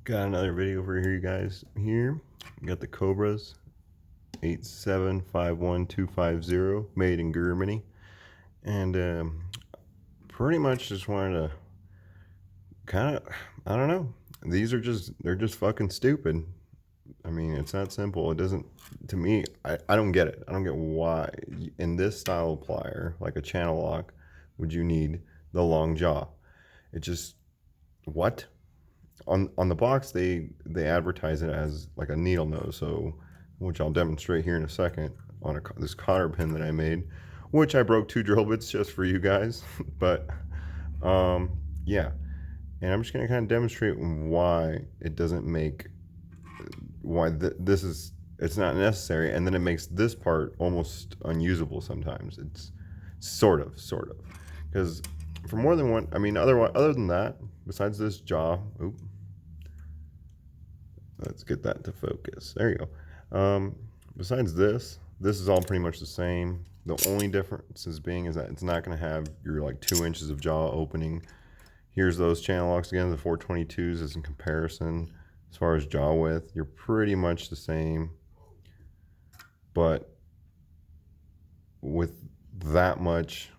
Got another video for you guys here. Got the Cobras 8751250 made in Germany. And pretty much just wanted to kind of, I don't know. They're just fucking stupid. I mean, it's that simple. It doesn't, to me, I don't get it. I don't get why in this style of plier, like a channel lock, would you need the long jaw? It just, what? On the box they advertise it as like a needle nose, so which I'll demonstrate here in a second on this cotter pin that I made, which I broke 2 drill bits just for you guys. But yeah, and I'm just gonna kind of demonstrate why it doesn't make why this is it's not necessary, and then it makes this part almost unusable sometimes. It's sort of because for more than one, I mean, other than that, besides this jaw, let's get that to focus. There you go. Besides this is all pretty much the same. The only differences being is that it's not going to have your like 2 inches of jaw opening. Here's those channel locks again, the 422s as in comparison. As far as jaw width, you're pretty much the same, but with that much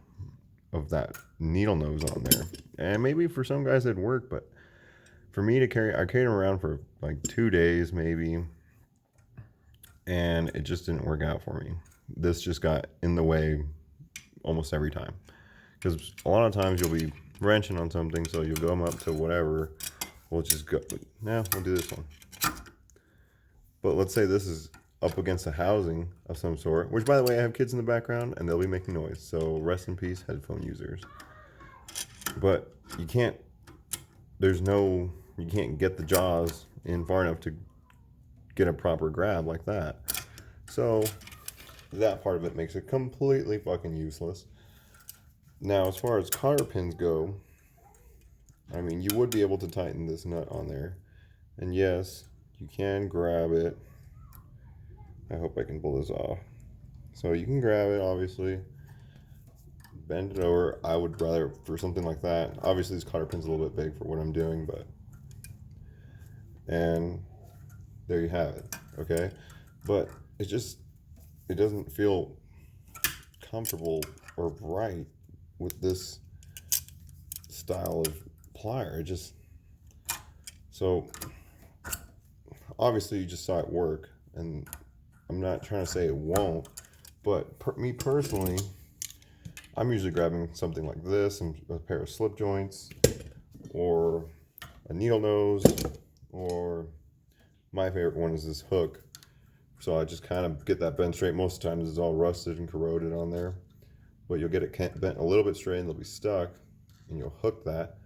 of that needle nose on there. And maybe for some guys it'd work, but for me to carry, I carried them around for like 2 days maybe, and it just didn't work out for me. This just got in the way almost every time, because a lot of times you'll be wrenching on something, so you'll go up to whatever. We'll just go, we'll do this one. But let's say this is up against a housing of some sort, which by the way, I have kids in the background and they'll be making noise, so rest in peace headphone users. But you can't get the jaws in far enough to get a proper grab like that. So that part of it makes it completely fucking useless. Now, as far as cotter pins go, I mean, you would be able to tighten this nut on there. And yes, you can grab it. I hope I can pull this off. So you can grab it, obviously. Bend it over. I would rather, for something like that, obviously this cotter pin's a little bit big for what I'm doing, but... And there you have it, okay? But it doesn't feel comfortable or right with this style of plier. So obviously you just saw it work, and I'm not trying to say it won't, but me personally, I'm usually grabbing something like this, and a pair of slip joints, or a needle nose, or my favorite one is this hook. So I just kind of get that bent straight. Most of the times it's all rusted and corroded on there, but you'll get it bent a little bit straight and they'll be stuck, and you'll hook that,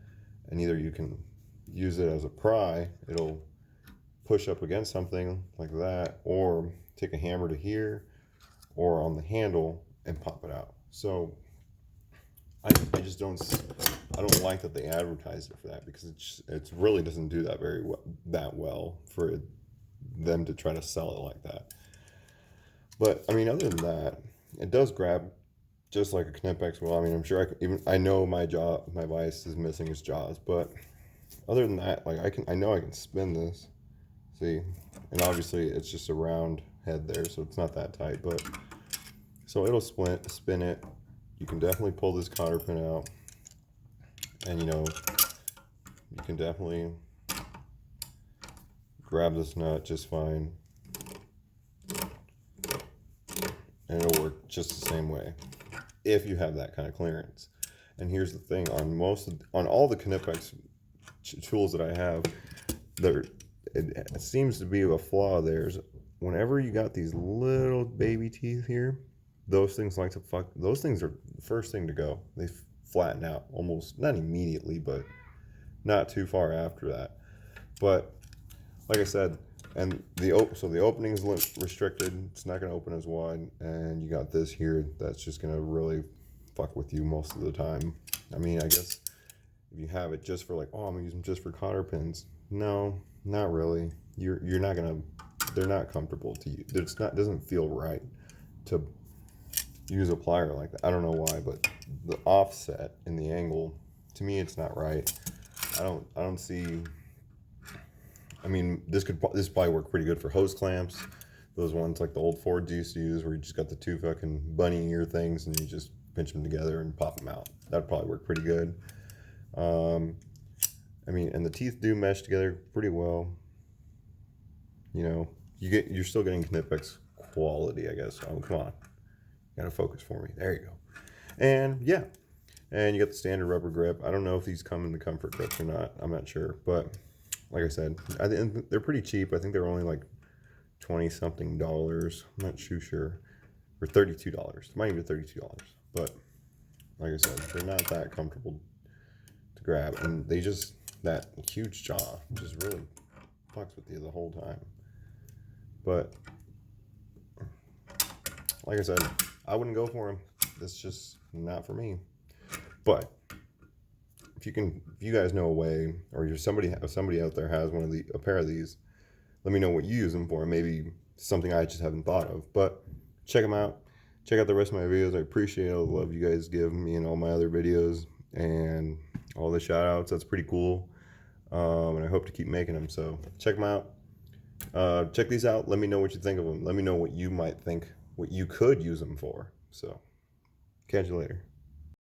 and either you can use it as a pry, it'll push up against something like that, or take a hammer to here or on the handle and pop it out. So I just don't like that they advertise it for that, because it really doesn't do that that well for them to try to sell it like that. But I mean, other than that, it does grab just like a Knipex will. I mean, I'm sure I know my vise is missing its jaws, but other than that, like I know I can spin this. See, and obviously it's just a round head there, so it's not that tight, but so it'll spin it. You can definitely pull this cotter pin out, and you can definitely grab this nut just fine, and it'll work just the same way if you have that kind of clearance. And here's the thing: on all the Knipex tools that I have, it seems to be a flaw. Whenever you got these little baby teeth here, those things like to fuck. Those things are the first thing to go. They flatten out almost, not immediately, but not too far after that. But like I said, and the opening is restricted. It's not going to open as wide, and you got this here that's just going to really fuck with you most of the time. I mean, I guess if you have it just for like, oh, I'm gonna use them just for cotter pins. No, not really. You're not gonna. They're not comfortable to use. Doesn't feel right to use a plier like that. I don't know why, but the offset in the angle, to me, it's not right. I don't see I mean, this probably work pretty good for hose clamps. Those ones like the old Fords used to use, where you just got the two fucking bunny ear things and you just pinch them together and pop them out. That'd probably work pretty good. I mean, and the teeth do mesh together pretty well. You know, you're still getting Knipex quality, I guess. Oh, come on, gotta focus for me. There you go. And yeah, and you got the standard rubber grip. I don't know if these come in the comfort grips or not. I'm not sure, but like I said, I think they're pretty cheap. I think they're only like $20-something. I'm not too sure, or $32. Might even be $32. But like I said, they're not that comfortable to grab, and they just that huge jaw just really fucks with you the whole time. But like I said, I wouldn't go for them. That's just not for me. But if you guys know a way, or you're somebody out there has a pair of these, let me know what you use them for. Maybe something I just haven't thought of. But check them out. Check out the rest of my videos. I appreciate all the love you guys give me in all my other videos and all the shout outs. That's pretty cool. And I hope to keep making them. So check them out. Check these out. Let me know what you think of them. Let me know what you might think, what you could use them for. So catch you later.